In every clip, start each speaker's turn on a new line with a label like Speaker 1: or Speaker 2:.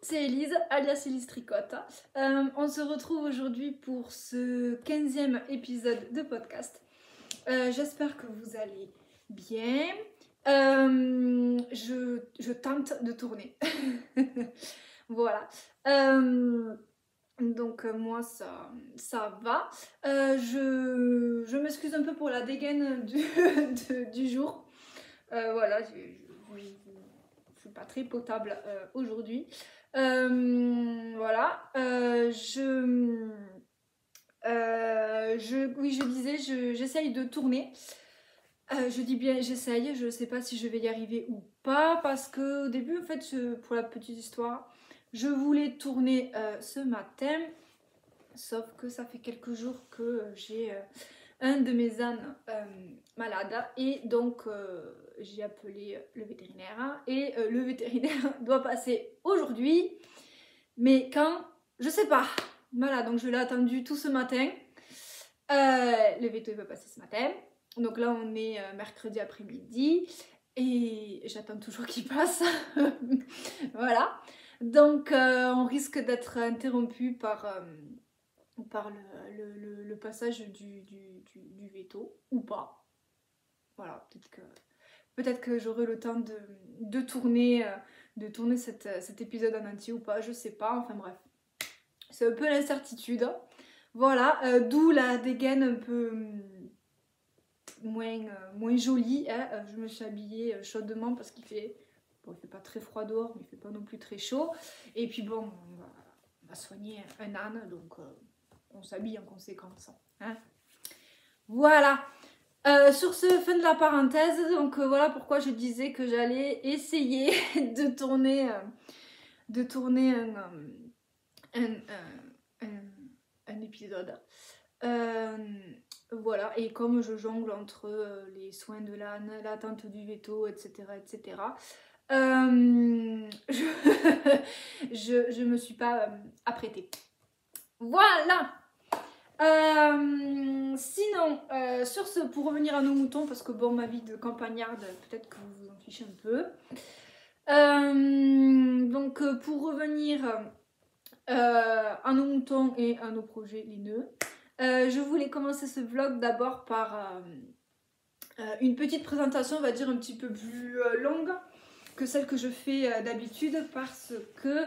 Speaker 1: c'est Elise, alias Elise Tricotte. On se retrouve aujourd'hui pour ce 15e épisode de podcast. J'espère que vous allez bien. Je tente de tourner. Voilà. Donc moi ça va. Je m'excuse un peu pour la dégaine du jour. Voilà, je suis pas très potable aujourd'hui. Voilà. Oui, je disais, j'essaye de tourner. Je dis bien j'essaye, je sais pas si je vais y arriver ou pas, parce que au début, en fait, pour la petite histoire, je voulais tourner ce matin, sauf que ça fait quelques jours que j'ai un de mes ânes malade, et donc j'ai appelé le vétérinaire, et le vétérinaire doit passer aujourd'hui, mais quand, je sais pas. Voilà, donc je l'ai attendu tout ce matin. Le veto il va passer ce matin. Donc là on est mercredi après-midi et j'attends toujours qu'il passe. Voilà. Donc on risque d'être interrompu par le passage du veto ou pas. Voilà, peut-être que j'aurai le temps de tourner cet épisode en entier ou pas, je sais pas, enfin bref. C'est un peu l'incertitude. Voilà, d'où la dégaine un peu moins jolie. Hein. Je me suis habillée chaudement parce qu'il fait pas très froid dehors, mais il fait pas non plus très chaud. Et puis bon, on va soigner un âne, donc on s'habille en conséquence. Hein. Voilà. Sur ce, fin de la parenthèse, donc voilà pourquoi je disais que j'allais essayer de tourner un épisode. Voilà, et comme je jongle entre les soins de l'âne, l'attente du veto, etc., etc., je me suis pas apprêtée. Voilà. Sinon, sur ce, pour revenir à nos moutons, parce que bon, ma vie de campagnarde, peut-être que vous vous en fichez un peu. Donc, pour revenir à nos moutons et à nos projets, les nœuds, je voulais commencer ce vlog d'abord par une petite présentation, on va dire un petit peu plus longue que celle que je fais d'habitude, parce que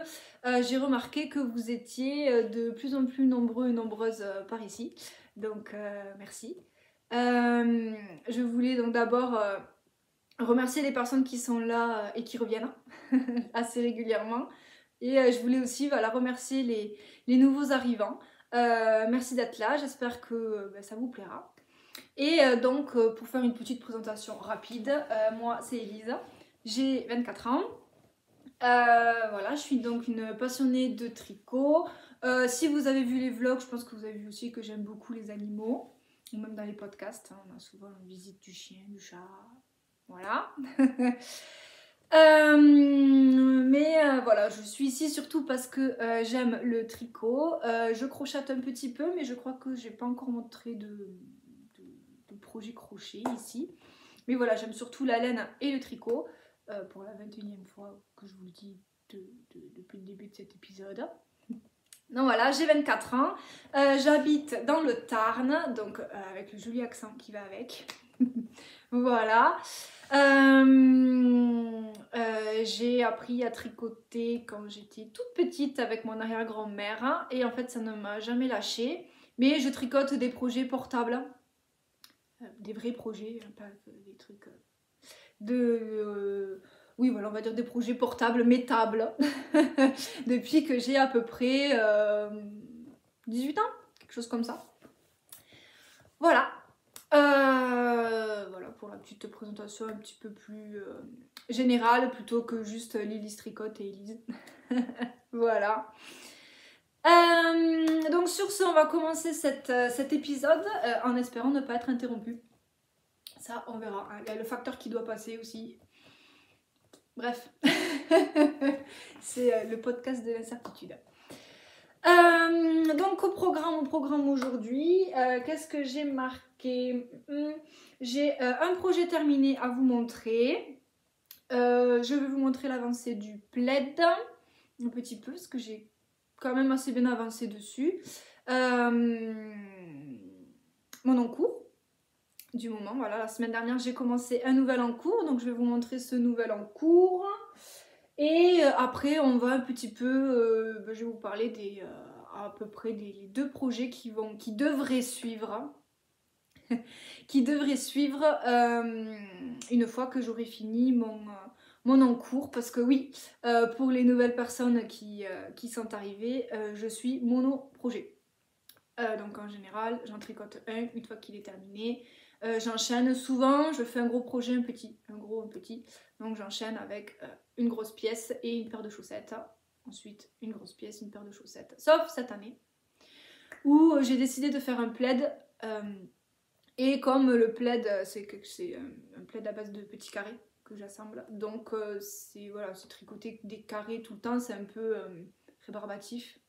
Speaker 1: j'ai remarqué que vous étiez de plus en plus nombreux et nombreuses par ici, donc merci. Je voulais donc d'abord remercier les personnes qui sont là et qui reviennent assez régulièrement, et je voulais aussi remercier les nouveaux arrivants. Merci d'être là, j'espère que ça vous plaira. Et donc pour faire une petite présentation rapide, moi c'est Elise. J'ai 24 ans, voilà, je suis donc une passionnée de tricot. Si vous avez vu les vlogs, je pense que vous avez vu aussi que j'aime beaucoup les animaux, ou même dans les podcasts, hein, on a souvent une visite du chien, du chat, voilà. Voilà, je suis ici surtout parce que j'aime le tricot. Je crochette un petit peu, mais je crois que j'ai pas encore montré de projet crochet ici. Mais voilà, j'aime surtout la laine et le tricot, pour la 21e fois que je vous le dis depuis le début de cet épisode. Donc voilà, j'ai 24 ans, j'habite dans le Tarn, donc avec le joli accent qui va avec. Voilà. J'ai appris à tricoter quand j'étais toute petite avec mon arrière-grand-mère, hein, et en fait ça ne m'a jamais lâchée. Mais je tricote des projets portables. Des vrais projets, pas des trucs oui, voilà, on va dire des projets portables, métables, depuis que j'ai à peu près 18 ans, quelque chose comme ça. Voilà. Voilà pour la petite présentation un petit peu plus générale, plutôt que juste Lily Tricotte et Elise. Voilà. Donc sur ce, on va commencer cet épisode en espérant ne pas être interrompu. Ça, on verra. Il y a le facteur qui doit passer aussi. Bref. C'est le podcast de l'incertitude. Donc au programme aujourd'hui, qu'est-ce que j'ai marqué? J'ai un projet terminé à vous montrer. Je vais vous montrer l'avancée du plaid. un petit peu, parce que j'ai quand même assez bien avancé dessus. Mon encours du moment, voilà, la semaine dernière j'ai commencé un nouvel encours, donc je vais vous montrer ce nouvel encours. Et après on va un petit peu, je vais vous parler des à peu près des 2 projets qui devraient suivre. Qui devrait suivre une fois que j'aurai fini mon encours. Parce que oui, pour les nouvelles personnes qui sont arrivées, je suis mono-projet. Donc en général, j'en tricote un, une fois qu'il est terminé. J'enchaîne souvent, je fais un gros projet, un petit, un gros, un petit. Donc j'enchaîne avec une grosse pièce et une paire de chaussettes. Ensuite, une grosse pièce, une paire de chaussettes. Sauf cette année, où j'ai décidé de faire un plaid. Et comme le plaid, c'est un plaid à base de petits carrés que j'assemble, donc c'est voilà, tricoter des carrés tout le temps, c'est un peu rébarbatif.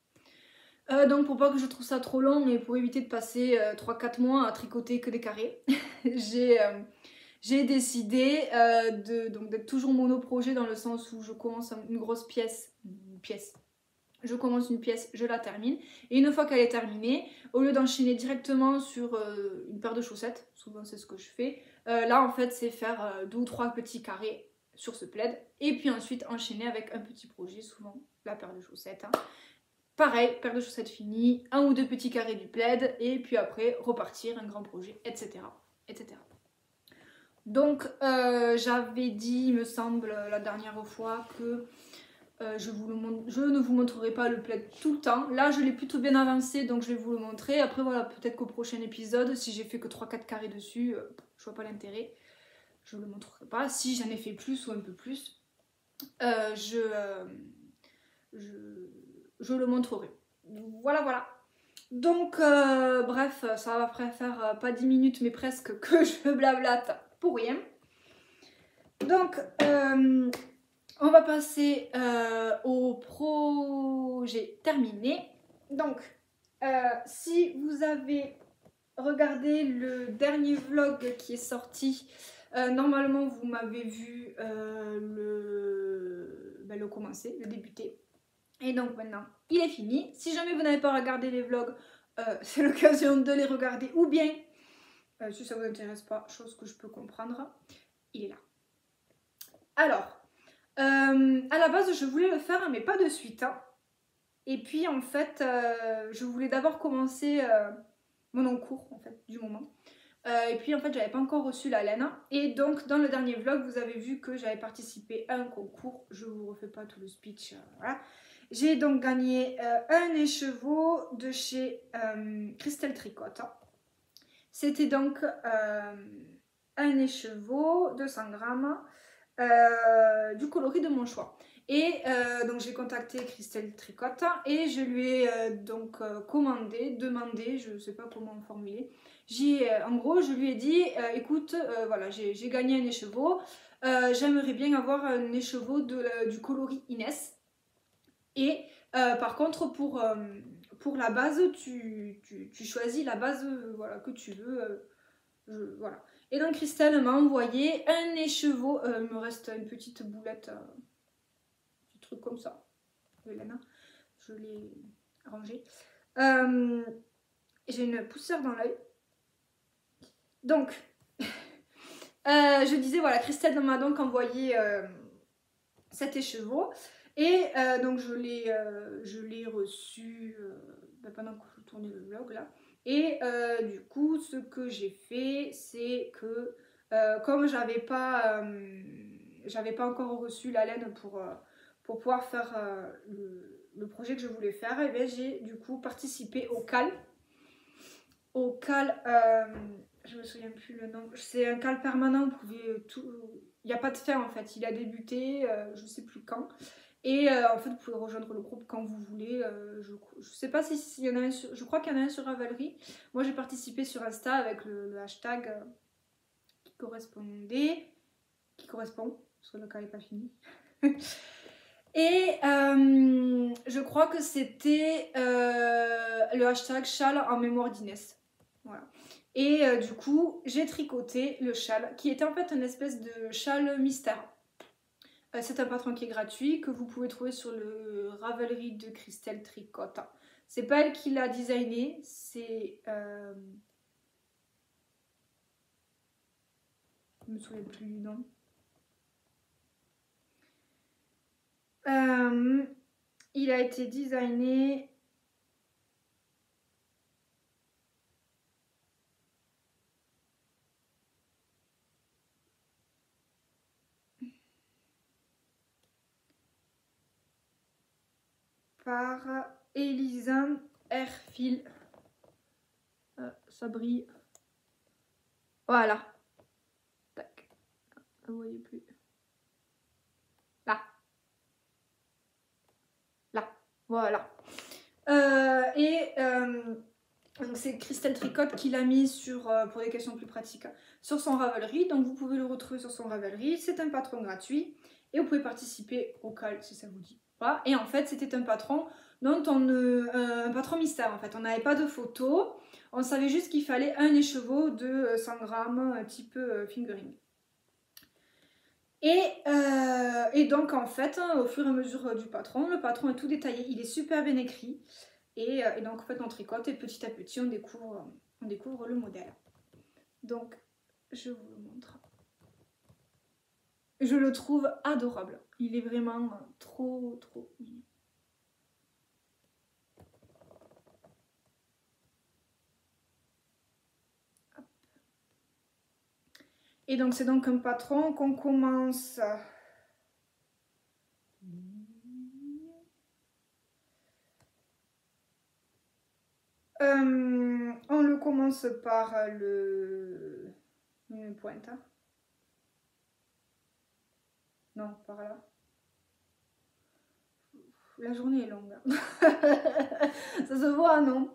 Speaker 1: Donc pour pas que je trouve ça trop long et pour éviter de passer 3-4 mois à tricoter que des carrés, j'ai décidé d'être toujours mono-projet dans le sens où je commence une grosse pièce, je commence une pièce, je la termine. Et une fois qu'elle est terminée, au lieu d'enchaîner directement sur une paire de chaussettes, souvent c'est ce que je fais, là en fait c'est faire 2 ou 3 petits carrés sur ce plaid. Et puis ensuite enchaîner avec un petit projet, souvent la paire de chaussettes. Pareil, paire de chaussettes finie, 1 ou 2 petits carrés du plaid. Et puis après repartir, un grand projet, etc. etc. Donc j'avais dit, il me semble, la dernière fois que je ne vous montrerai pas le plaid tout le temps. Là, je l'ai plutôt bien avancé, donc je vais vous le montrer. Après, voilà, peut-être qu'au prochain épisode, si j'ai fait que 3-4 carrés dessus, je vois pas l'intérêt. Je le montrerai pas. Si j'en ai fait plus ou un peu plus, je le montrerai. Voilà, voilà. Donc, bref, ça va faire pas 10 minutes, mais presque que je blablate pour rien. Donc, on va passer au projet terminé. Donc, si vous avez regardé le dernier vlog qui est sorti, normalement vous m'avez vu le commencer, le débuter. Et donc maintenant, il est fini. Si jamais vous n'avez pas regardé les vlogs, c'est l'occasion de les regarder. Ou bien, si ça vous intéresse pas, chose que je peux comprendre, il est là. Alors, à la base, je voulais le faire, mais pas de suite. Hein. Et puis, en fait, je voulais d'abord commencer mon encours, en fait, du moment. Et puis, en fait, j'avais pas encore reçu la laine. Et donc, dans le dernier vlog, vous avez vu que j'avais participé à un concours. Je vous refais pas tout le speech, voilà. J'ai donc gagné un écheveau de chez Christelle Tricotte. C'était donc un écheveau de 100 grammes. Du coloris de mon choix. Et donc j'ai contacté Christelle Tricotte et je lui ai donc demandé, je ne sais pas comment formuler. En gros, je lui ai dit, écoute, voilà, j'ai gagné un écheveau, j'aimerais bien avoir un écheveau du coloris Inès. Et par contre, pour la base, tu choisis la base voilà, que tu veux. Voilà. Et donc Christelle m'a envoyé un écheveau. Il me reste une petite boulette, un petit truc comme ça. Je l'ai rangé. J'ai une poussière dans l'œil. Donc, je disais, voilà, Christelle m'a donc envoyé cet écheveau. Et donc je l'ai reçu pendant que je tournais le vlog là. Et du coup, ce que j'ai fait, c'est que comme j'avais pas encore reçu la laine pour pouvoir faire le projet que je voulais faire, et bien j'ai du coup participé au CAL. Au CAL, je me souviens plus le nom. C'est un CAL permanent. Vous pouvez tout. Il n'y a pas de fin en fait. Il a débuté, je sais plus quand. Et en fait, vous pouvez rejoindre le groupe quand vous voulez. Je sais pas s'il y en a un sur... Je crois qu'il y en a un sur Ravelry. Moi, j'ai participé sur Insta avec le hashtag qui correspondait... Qui correspond, parce que le cas n'est pas fini. Et je crois que c'était le hashtag châle en mémoire d'Inès. Voilà. Et du coup, j'ai tricoté le châle, qui était en fait une espèce de châle mystère. C'est un patron qui est gratuit, que vous pouvez trouver sur le Ravelry de Christelle Tricotte. C'est pas elle qui l'a designé, c'est... Je me souviens plus du nom. Il a été designé... par Elisa Airfield. Ça brille. Voilà. Tac. Vous voyez plus. Là. Là. Voilà. Donc c'est Christelle Tricotte qui l'a mis sur, pour des questions plus pratiques, sur son Ravelry. Donc vous pouvez le retrouver sur son Ravelry. C'est un patron gratuit et vous pouvez participer au call si ça vous dit. Voilà. Et en fait c'était un patron dont un patron mystère en fait. On n'avait pas de photos. On savait juste qu'il fallait un écheveau de 100 grammes type fingering. Et donc en fait, au fur et à mesure du patron, le patron est tout détaillé, il est super bien écrit. Et donc en fait on tricote et petit à petit on découvre le modèle. Donc je vous le montre. Je le trouve adorable. Il est vraiment trop mignon. Hop. Et donc c'est donc un patron qu'on commence... on le commence par une pointe. Hein. Non, par là. La journée est longue. Ça se voit, non?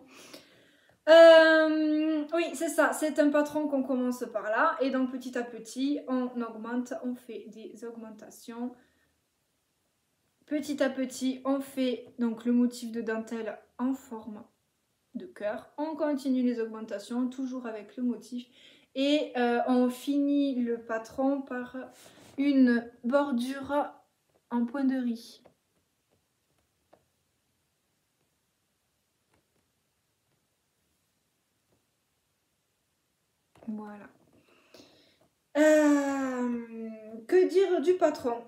Speaker 1: Oui, c'est ça. C'est un patron qu'on commence par là. Et donc petit à petit, on augmente, on fait des augmentations. Petit à petit, on fait donc le motif de dentelle en forme de cœur. On continue les augmentations, toujours avec le motif. Et on finit le patron par une bordure en point de riz. Voilà. Que dire du patron?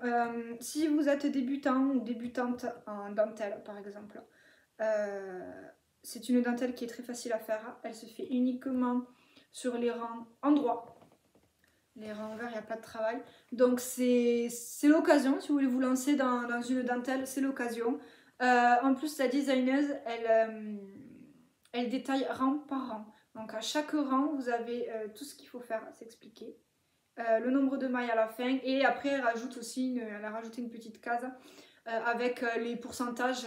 Speaker 1: Si vous êtes débutant ou débutante en dentelle par exemple, c'est une dentelle qui est très facile à faire. Elle se fait uniquement sur les rangs endroits. Les rangs verts, il n'y a pas de travail. Donc c'est l'occasion, si vous voulez vous lancer dans une dentelle, c'est l'occasion. En plus, la designeuse, elle détaille rang par rang. Donc à chaque rang, vous avez tout ce qu'il faut faire, c'est expliqué. Le nombre de mailles à la fin. Et après, elle rajoute aussi elle a rajouté une petite case avec les pourcentages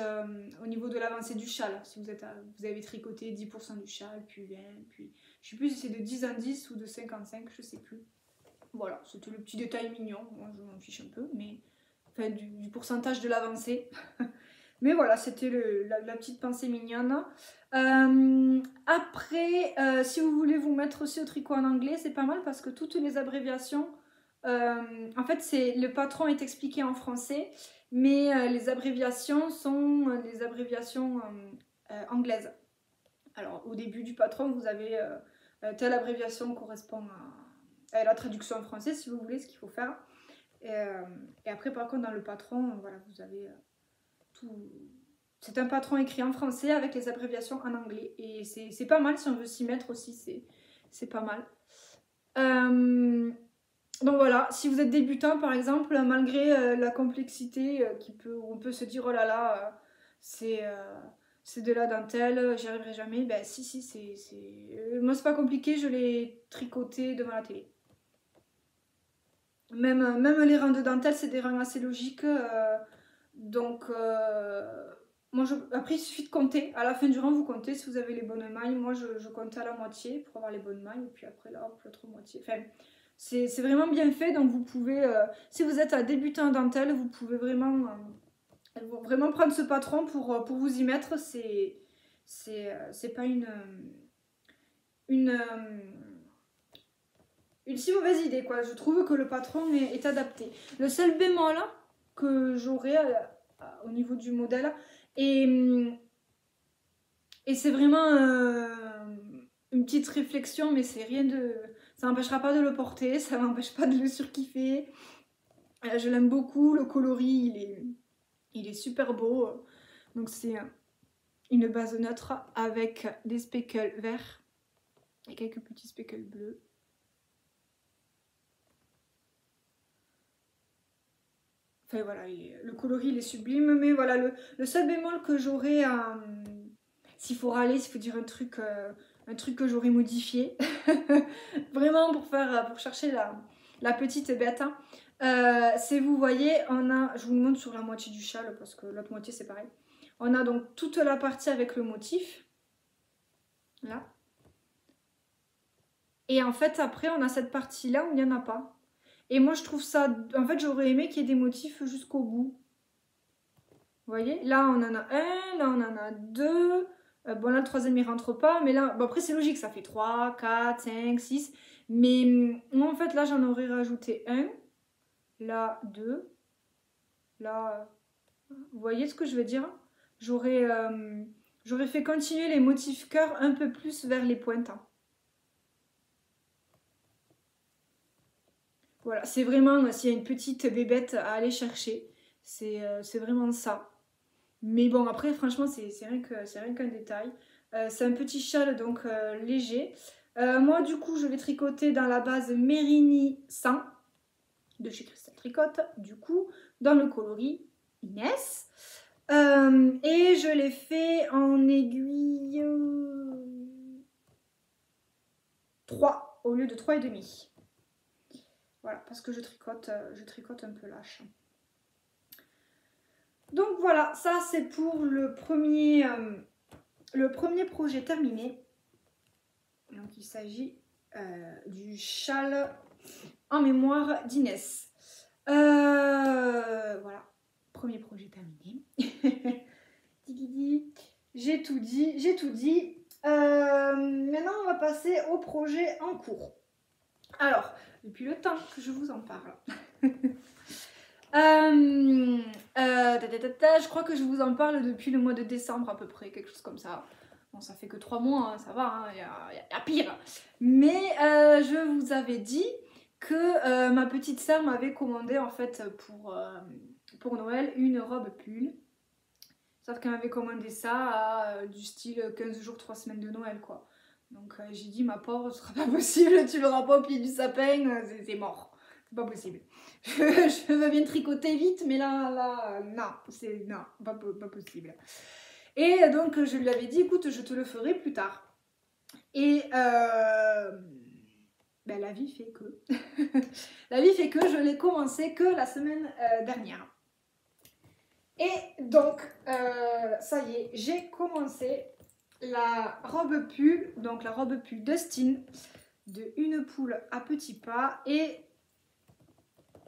Speaker 1: au niveau de l'avancée du châle. Si vous avez tricoté 10% du châle, puis 20, puis... Je sais plus si c'est de 10 en 10 ou de 5 en 5, je sais plus. Voilà, c'était le petit détail mignon. Moi, je m'en fiche un peu, mais... Enfin, du pourcentage de l'avancée. Mais voilà, c'était la petite pensée mignonne. Après, si vous voulez vous mettre aussi au tricot en anglais, c'est pas mal parce que toutes les abréviations... en fait, le patron est expliqué en français, mais les abréviations sont les abréviations anglaises. Alors, au début du patron, vous avez telle abréviation correspond à la traduction en français, si vous voulez, ce qu'il faut faire. Et après, par contre, dans le patron, voilà, vous avez tout... C'est un patron écrit en français avec les abréviations en anglais. Et c'est pas mal si on veut s'y mettre aussi, c'est pas mal. Donc voilà, si vous êtes débutant par exemple, malgré la complexité on peut se dire oh là là, c'est de la dentelle, j'y arriverai jamais. Ben si, moi c'est pas compliqué, je l'ai tricoté devant la télé. Même les rangs de dentelle, c'est des rangs assez logiques. Donc, après, il suffit de compter. À la fin du rang, vous comptez si vous avez les bonnes mailles. Moi, je comptais à la moitié pour avoir les bonnes mailles. Et puis après, là, hop, l'autre moitié. Enfin, c'est vraiment bien fait. Donc, vous pouvez, si vous êtes un débutant en dentelle, vous pouvez vraiment prendre ce patron pour vous y mettre. C'est pas une si mauvaise idée, quoi. Je trouve que le patron est adapté. Le seul bémol, que j'aurai au niveau du modèle. Et, et c'est vraiment une petite réflexion, mais c'est rien de... Ça m'empêchera pas de le porter, ça m'empêche pas de le surkiffer. Je l'aime beaucoup, le coloris, il est super beau. Donc c'est une base neutre avec des speckles verts et quelques petits speckles bleus. Enfin voilà, le coloris il est sublime, mais voilà, le seul bémol que j'aurais à... s'il faut râler, s'il faut dire un truc que j'aurais modifié, vraiment pour chercher la petite bête, hein. C'est, vous voyez, je vous le montre sur la moitié du châle parce que l'autre moitié c'est pareil. On a donc toute la partie avec le motif, là. Et en fait après on a cette partie là où il n'y en a pas. Et moi je trouve ça, en fait j'aurais aimé qu'il y ait des motifs jusqu'au bout. Vous voyez, là on en a un, là on en a deux. Bon là le troisième il rentre pas, mais là, bon après c'est logique, ça fait 3, 4, 5, 6. Mais moi en fait là j'en aurais rajouté un, là 2, là... Vous voyez ce que je veux dire? J'aurais fait continuer les motifs cœur un peu plus vers les pointes. Voilà, c'est vraiment, s'il y a une petite bébête à aller chercher, c'est vraiment ça. Mais bon, après, franchement, c'est rien qu'un détail. C'est un petit châle, donc léger. Moi, du coup, je l'ai tricoté dans la base Mérini 100 de chez Crystal Tricote, du coup, dans le coloris Inès. Et je l'ai fait en aiguille 3 au lieu de 3,5. Voilà, parce que je tricote un peu lâche. Donc voilà, ça c'est pour le premier projet terminé. Donc il s'agit du châle en mémoire d'Inès. Voilà, premier projet terminé. J'ai tout dit, j'ai tout dit. Maintenant on va passer au projet en cours. Alors, depuis le temps que je vous en parle. Je crois que je vous en parle depuis le mois de décembre à peu près, quelque chose comme ça. Bon, ça fait que 3 mois, hein, ça va, il y a pire. Mais je vous avais dit que ma petite sœur m'avait commandé en fait pour Noël une robe pull. Sauf qu'elle m'avait commandé ça à du style 15 jours, 3 semaines de Noël quoi. Donc j'ai dit ma pauvre, ce sera pas possible, tu l'auras pas au pied du sapin, c'est mort. C'est pas possible. Je veux bien tricoter vite, mais là, non, c'est non, pas possible. Et donc je lui avais dit, écoute, je te le ferai plus tard. Et ben, la vie fait que, la vie fait que je l'ai commencé que la semaine dernière. Et donc, ça y est, j'ai commencé la robe pull, donc la robe pull Dustin de Une poule à petits pas. Et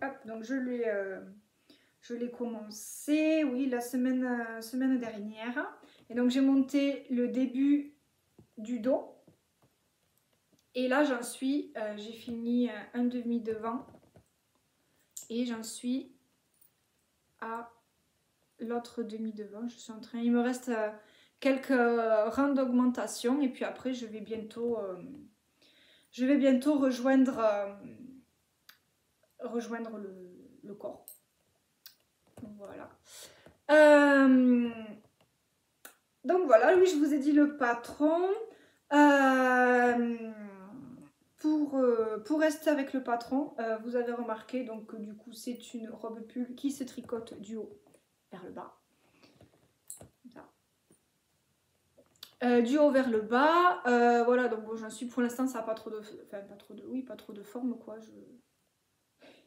Speaker 1: hop, donc je l'ai commencé, oui, la semaine dernière. Et donc j'ai monté le début du dos. Et là j'en suis, j'ai fini un demi devant. Et j'en suis à l'autre demi devant. Je suis en train, il me reste quelques rangs d'augmentation. Et puis après je vais bientôt rejoindre le corps. Voilà. Donc voilà, oui, je vous ai dit le patron. Pour rester avec le patron, vous avez remarqué donc que du coup c'est une robe pull qui se tricote du haut vers le bas. Du haut vers le bas. Voilà, donc bon, j'en suis pour l'instant, ça n'a pas trop de... Enfin, pas trop de forme quoi.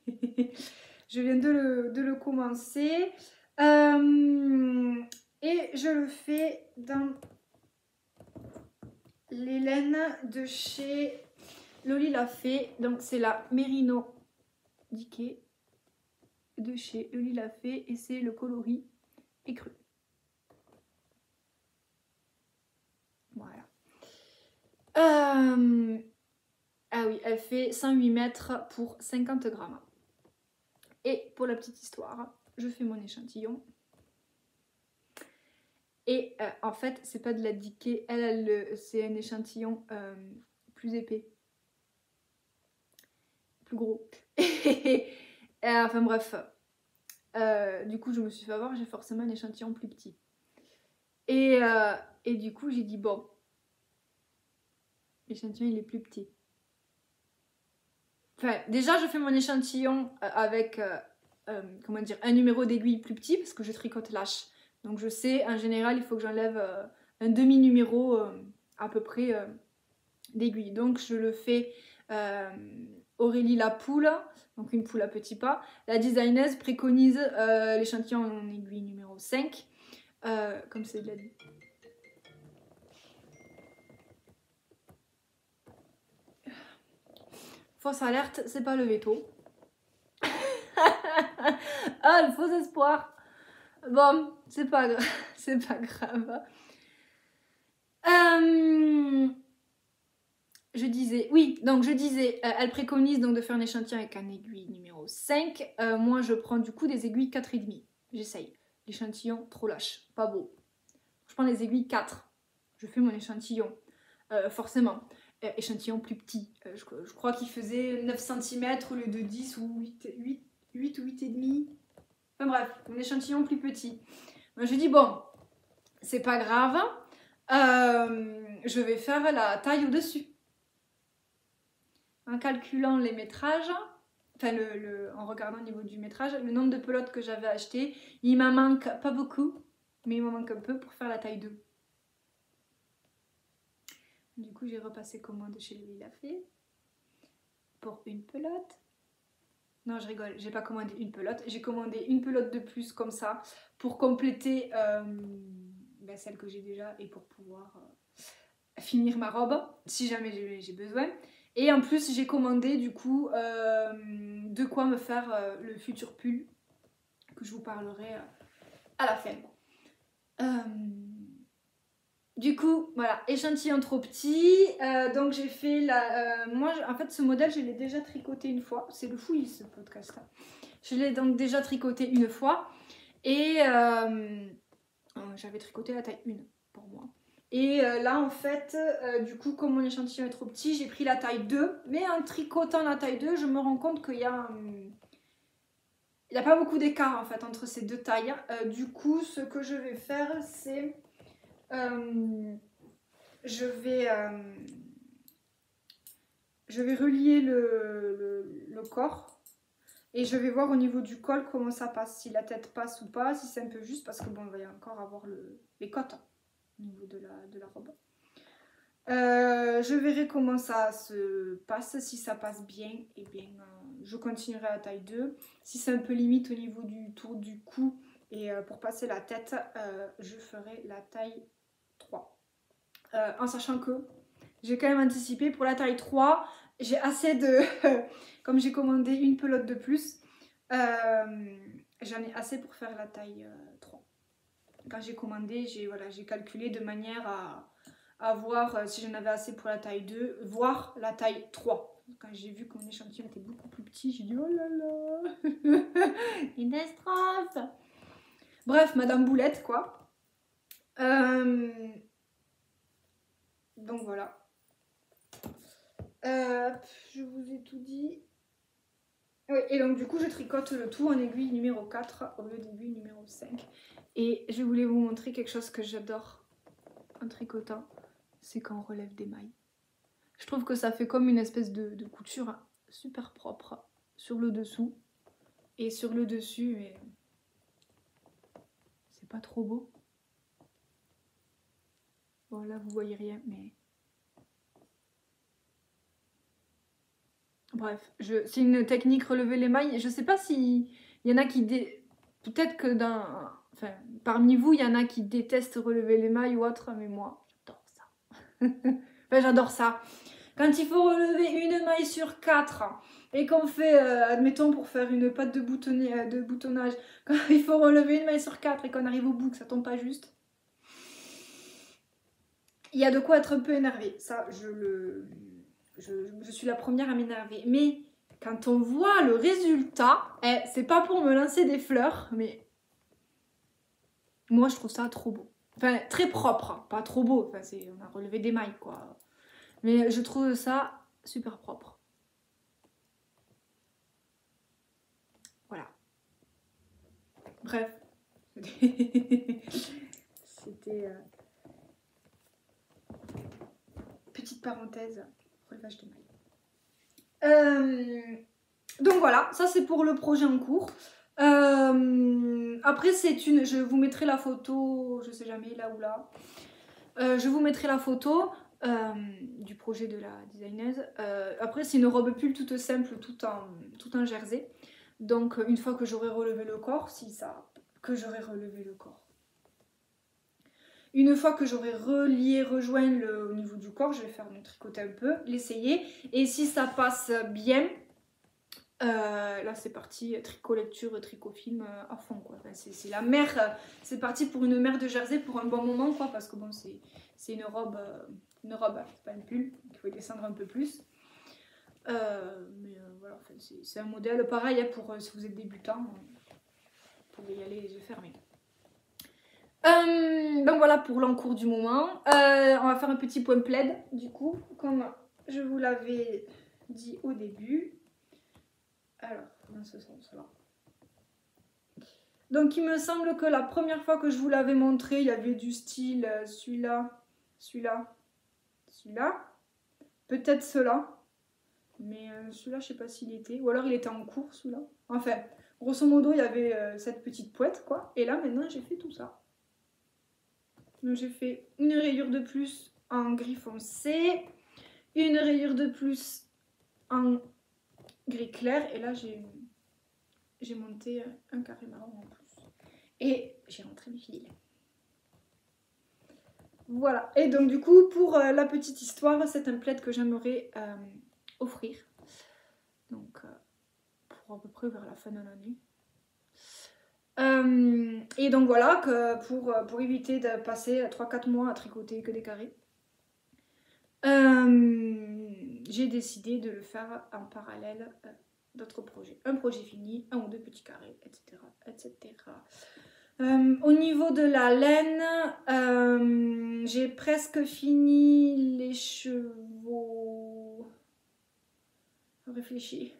Speaker 1: Je viens de le commencer. Et je le fais dans les laines de chez Loli l'a fait. Donc c'est la Merino Diquet de chez Loli l'a fait. Et c'est le coloris écru. Voilà. Ah oui, elle fait 108 mètres pour 50 grammes. Et pour la petite histoire, je fais mon échantillon. Et en fait, c'est pas de la Decay, c'est un échantillon plus épais. Plus gros. Enfin bref. Du coup, je me suis fait avoir, j'ai forcément un échantillon plus petit. Et du coup, j'ai dit, bon, l'échantillon, il est plus petit. Enfin, déjà, je fais mon échantillon avec, comment dire, un numéro d'aiguille plus petit, parce que je tricote lâche. Donc, je sais, en général, il faut que j'enlève un demi-numéro, à peu près, d'aiguille. Donc, je le fais Aurélie la poule, donc une poule à petits pas. La designeuse préconise l'échantillon en aiguille numéro 5. Comme c'est de la... Fausse alerte, c'est pas le veto. Ah, le faux espoir. Bon, c'est pas grave. C'est pas grave. Je disais, oui, donc je disais, elle préconise donc de faire un échantillon avec un aiguille numéro 5. Moi, je prends du coup des aiguilles 4,5. J'essaye. L'échantillon trop lâche, pas beau. Je prends les aiguilles 4. Je fais mon échantillon. Forcément. Échantillon plus petit. Je crois qu'il faisait 9 cm au lieu de 10 ou 8 ou 8,5. Enfin bref, mon échantillon plus petit. Moi, je dis, bon, c'est pas grave. Je vais faire la taille au-dessus. En calculant les métrages, enfin en regardant au niveau du métrage, le nombre de pelotes que j'avais acheté, il m'en manque pas beaucoup, mais il m'en manque un peu pour faire la taille 2. Du coup, j'ai repassé commande chez Louis Lafay pour une pelote. Non, je rigole, j'ai pas commandé une pelote, j'ai commandé une pelote de plus comme ça pour compléter celle que j'ai déjà et pour pouvoir finir ma robe si jamais j'ai besoin. Et en plus, j'ai commandé du coup de quoi me faire le futur pull que je vous parlerai à la fin. Du coup, voilà, échantillon trop petit. Donc j'ai fait la... moi, en fait, ce modèle, je l'ai déjà tricoté une fois. C'est le fouillis, ce podcast-là. Je l'ai donc déjà tricoté une fois. Et j'avais tricoté la taille 1 pour moi. Et là, en fait, du coup, comme mon échantillon est trop petit, j'ai pris la taille 2. Mais en tricotant la taille 2, je me rends compte qu'il y a... il n'y a pas beaucoup d'écart, en fait, entre ces deux tailles. Du coup, ce que je vais faire, c'est... je vais relier le corps et je vais voir au niveau du col comment ça passe, si la tête passe ou pas, si c'est un peu juste, parce que bon, il va y encore avoir les côtes au niveau de la robe. Je verrai comment ça se passe. Si ça passe bien, et bien je continuerai à taille 2. Si c'est un peu limite au niveau du tour du cou et pour passer la tête, je ferai la taille 3. En sachant que j'ai quand même anticipé pour la taille 3, j'ai assez de... comme j'ai commandé une pelote de plus, j'en ai assez pour faire la taille 3. Quand j'ai commandé, j'ai calculé de manière à voir si j'en avais assez pour la taille 2, voire la taille 3. Quand j'ai vu que mon échantillon était beaucoup plus petit, j'ai dit oh là là, une strophe. Bref, Madame Boulette quoi. Donc voilà. Je vous ai tout dit. Oui, et donc du coup je tricote le tout en aiguille numéro 4 au lieu d'aiguille numéro 5. Et je voulais vous montrer quelque chose que j'adore en tricotant, c'est quand on relève des mailles. Je trouve que ça fait comme une espèce de couture super propre sur le dessous. Et sur le dessus, mais c'est pas trop beau. Bon là vous voyez rien, mais... Bref, c'est une technique relever les mailles. Je sais pas si il y en a qui... Peut-être que enfin, parmi vous, il y en a qui détestent relever les mailles ou autre, mais moi, j'adore ça. Enfin, j'adore ça. Quand il faut relever une maille sur 4 et qu'on fait, admettons pour faire une patte de boutonnage, quand il faut relever une maille sur 4 et qu'on arrive au bout, que ça tombe pas juste, il y a de quoi être un peu énervé. Ça, je suis la première à m'énerver. Mais quand on voit le résultat, c'est pas pour me lancer des fleurs, mais moi je trouve ça trop beau. Enfin, très propre, hein, pas trop beau, enfin, on a relevé des mailles quoi. Mais je trouve ça super propre. Voilà. Bref. C'était petite parenthèse, relevage de mailles. Donc voilà, ça c'est pour le projet en cours. Après je vous mettrai la photo, je sais jamais, là ou là. Je vous mettrai la photo du projet de la designeuse. Après c'est une robe pull toute simple, tout en jersey. Donc une fois que j'aurai relevé le corps, une fois que j'aurai rejoint au niveau du corps, je vais faire mon tricoter un peu, l'essayer. Et si ça passe bien, là c'est parti, tricot lecture, tricot film à fond quoi. Enfin, c'est la mer, c'est parti pour une mer de jersey pour un bon moment quoi, parce que bon c'est une robe, c'est pas une pull, il faut descendre un peu plus. Voilà, enfin, c'est un modèle pareil hein, pour si vous êtes débutant, vous pouvez y aller les yeux fermés. Donc voilà pour l'encours du moment. On va faire un petit point plaid du coup, comme je vous l'avais dit au début. Alors, dans ce sens-là. Donc il me semble que la première fois que je vous l'avais montré, il y avait du style celui-là, celui-là, celui-là. Peut-être cela. Mais celui-là, je sais pas s'il était. Ou alors il était en cours celui-là. Enfin, grosso modo, il y avait cette petite pointe quoi. Et là maintenant j'ai fait tout ça. Donc j'ai fait une rayure de plus en gris foncé, une rayure de plus en gris clair et là j'ai monté un carré marron en plus. Et j'ai rentré mes fils. Voilà, et donc du coup pour la petite histoire, c'est un plaid que j'aimerais offrir. Donc pour à peu près vers la fin de l'année. Et donc voilà, que pour éviter de passer 3-4 mois à tricoter que des carrés, j'ai décidé de le faire en parallèle d'autres projets. Un projet fini, un ou deux petits carrés, etc. etc. Au niveau de la laine, j'ai presque fini les chevaux. Réfléchis.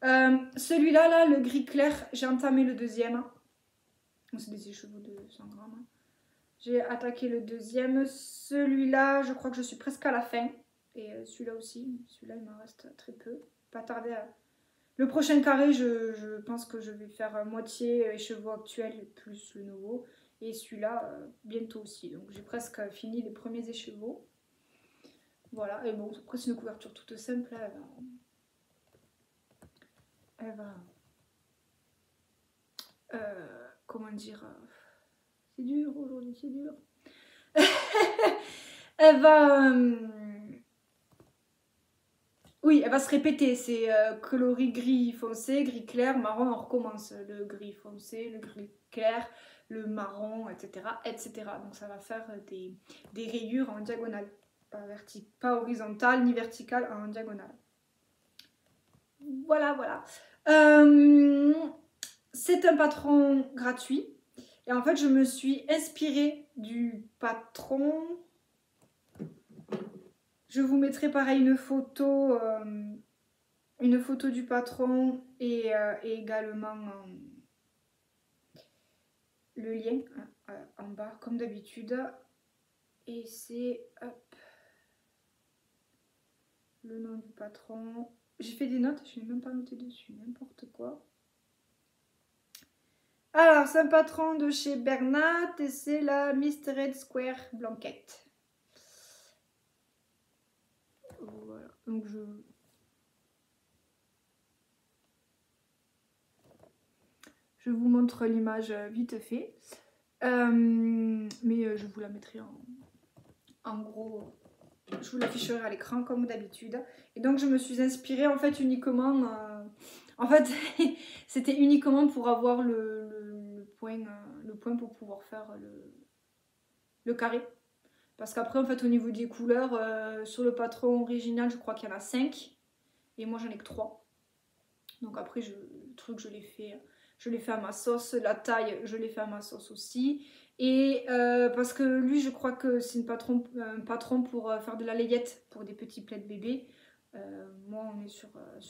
Speaker 1: Celui-là, là, le gris clair, j'ai entamé le deuxième. C'est des écheveaux de 100 grammes. J'ai attaqué le deuxième. Celui-là, je crois que je suis presque à la fin. Et celui-là aussi. Celui-là, il m'en reste très peu. Pas tarder à... Le prochain carré, je pense que je vais faire moitié écheveau actuel plus le nouveau. Et celui-là, bientôt aussi. Donc j'ai presque fini les premiers écheveaux. Voilà. Et bon, après c'est une couverture toute simple. Là, elle va... comment dire... c'est dur aujourd'hui, c'est dur. Elle va... oui, elle va se répéter. C'est coloris gris foncé, gris clair, marron, on recommence. Le gris foncé, le gris clair, le marron, etc. etc. Donc ça va faire des rayures en diagonale. Pas horizontale ni verticale, en diagonale. Voilà, voilà. C'est un patron gratuit. Et en fait, je me suis inspirée du patron. Je vous mettrai pareil une photo du patron et également le lien en bas, comme d'habitude. Et c'est le nom du patron. J'ai fait des notes, je n'ai même pas noté dessus, n'importe quoi. Alors, c'est un patron de chez Bernat et c'est la Mystered Square Blanquette. Voilà, donc je vous montre l'image vite fait. Mais je vous la mettrai en gros, je vous l'afficherai à l'écran comme d'habitude. Et donc je me suis inspirée en fait uniquement, c'était uniquement pour avoir le point pour pouvoir faire le carré. Parce qu'après en fait au niveau des couleurs, sur le patron original je crois qu'il y en a 5 et moi j'en ai que 3. Donc après, le truc, je l'ai fait à ma sauce. La taille, je l'ai fait à ma sauce aussi. Et parce que lui, je crois que c'est un patron pour faire de la layette pour des petits plaids de bébé. Moi, on est sur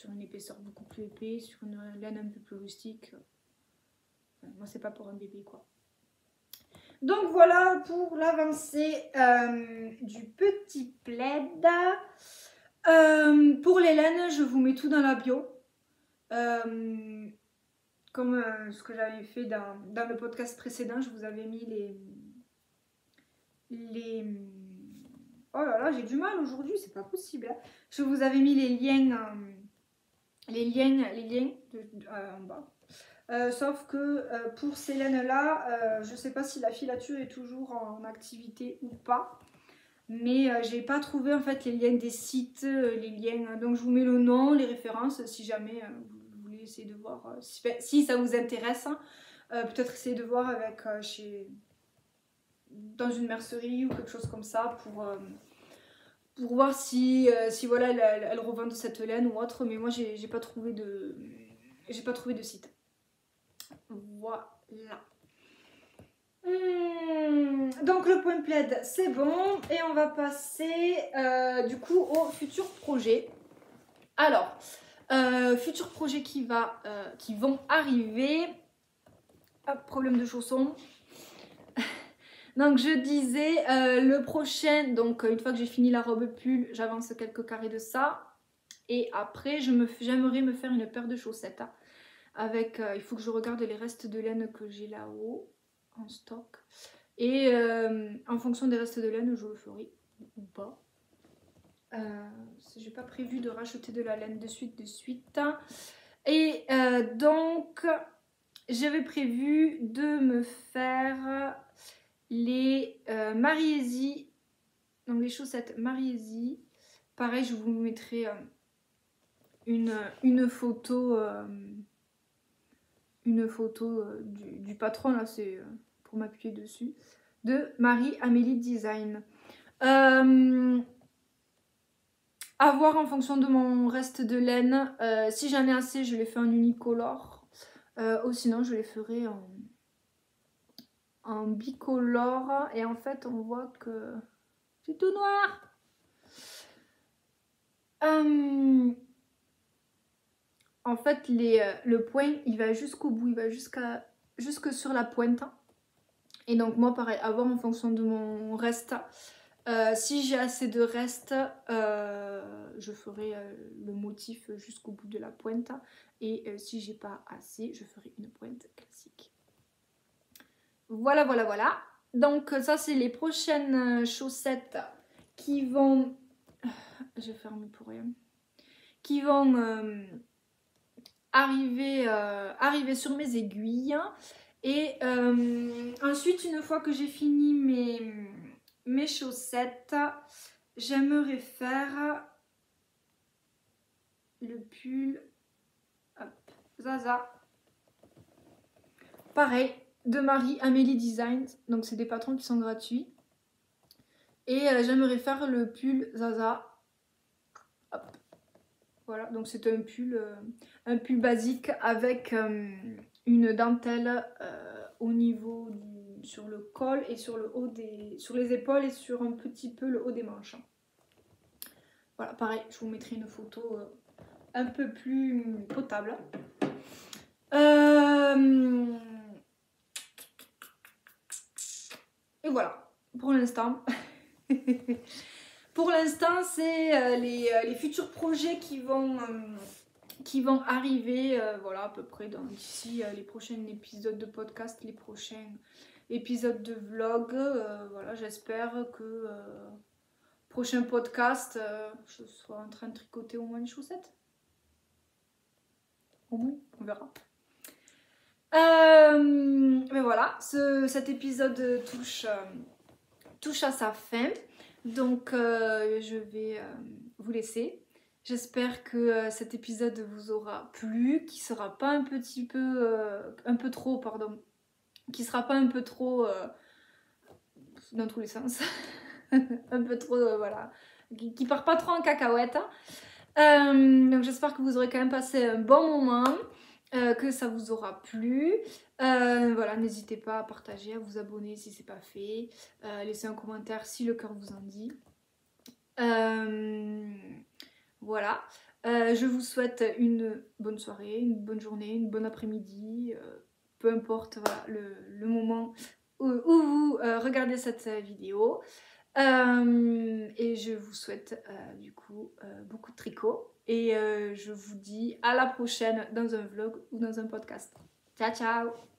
Speaker 1: une épaisseur beaucoup plus épais, sur une laine un peu plus rustique. Moi, c'est pas pour un bébé, quoi. Donc voilà pour l'avancée du petit plaid. Pour les laines, je vous mets tout dans la bio. Comme ce que j'avais fait dans le podcast précédent, je vous avais mis Oh là là, j'ai du mal aujourd'hui, c'est pas possible. Hein. Je vous avais mis les liens en bas. Sauf que pour ces laines-là, je sais pas si la filature est toujours en activité ou pas. Mais j'ai pas trouvé en fait les liens des sites, les liens. Donc je vous mets le nom, les références si jamais vous voulez essayer de voir si ça vous intéresse. Hein, peut-être essayer de voir avec dans une mercerie ou quelque chose comme ça pour voir si voilà elle revend de cette laine ou autre. Mais moi j'ai pas trouvé de site. Voilà. Donc le point plaid c'est bon et on va passer du coup au futur projet. Alors, futurs projets qui vont arriver. Hop, problème de chaussons. Donc je disais le prochain, donc une fois que j'ai fini la robe pull, j'avance quelques carrés de ça. Et après j'aimerais me faire une paire de chaussettes. Hein, avec, il faut que je regarde les restes de laine que j'ai là-haut en stock. Et en fonction des restes de laine, je le ferai ou pas. J'ai pas prévu de racheter de la laine de suite. Et donc, j'avais prévu de me faire les Mariesi, donc les chaussettes Mariesi. Pareil, je vous mettrai une photo, du patron, là, c'est pour m'appuyer dessus, de Marie-Amélie Design. À voir en fonction de mon reste de laine. Si j'en ai assez, je les fais en unicolore. Ou sinon, je les ferai en bicolore. Et en fait, on voit que c'est tout noir. En fait, le point, il va jusqu'au bout. Il va jusque sur la pointe. Et donc, moi, pareil, à voir en fonction de mon reste. Si j'ai assez de reste, je ferai le motif jusqu'au bout de la pointe. Et si j'ai pas assez, je ferai une pointe classique. Voilà. Donc ça, c'est les prochaines chaussettes qui vont... Je ferme pour rien. Qui vont arriver sur mes aiguilles. Et ensuite, une fois que j'ai fini mes chaussettes, j'aimerais faire le pull Zaza. Pareil, de Marie-Amélie Design. Donc c'est des patrons qui sont gratuits. Et j'aimerais faire le pull Zaza. Hop. Voilà, donc c'est un pull basique avec une dentelle au niveau sur le col et sur le haut sur les épaules et sur un petit peu le haut des manches. Voilà, pareil, je vous mettrai une photo un peu plus potable. Et voilà, pour l'instant. Pour l'instant, c'est les futurs projets qui vont arriver, voilà, à peu près d'ici les prochains épisodes de podcast, les prochains épisodes de vlog. Voilà, j'espère que prochain podcast, je serai en train de tricoter au moins une chaussette. Au moins, on verra. Mais voilà, cet épisode touche à sa fin. Donc je vais vous laisser. J'espère que cet épisode vous aura plu, qui sera pas qui sera pas un peu trop dans tous les sens, un peu trop voilà, qui part pas trop en cacahuète. Donc j'espère que vous aurez quand même passé un bon moment, que ça vous aura plu. Voilà, n'hésitez pas à partager, à vous abonner si c'est pas fait, laissez un commentaire si le cœur vous en dit. Voilà. Je vous souhaite une bonne soirée, une bonne journée, une bonne après-midi, peu importe voilà, le moment où vous regardez cette vidéo. Et je vous souhaite du coup beaucoup de tricot. Et je vous dis à la prochaine dans un vlog ou dans un podcast. Ciao ciao!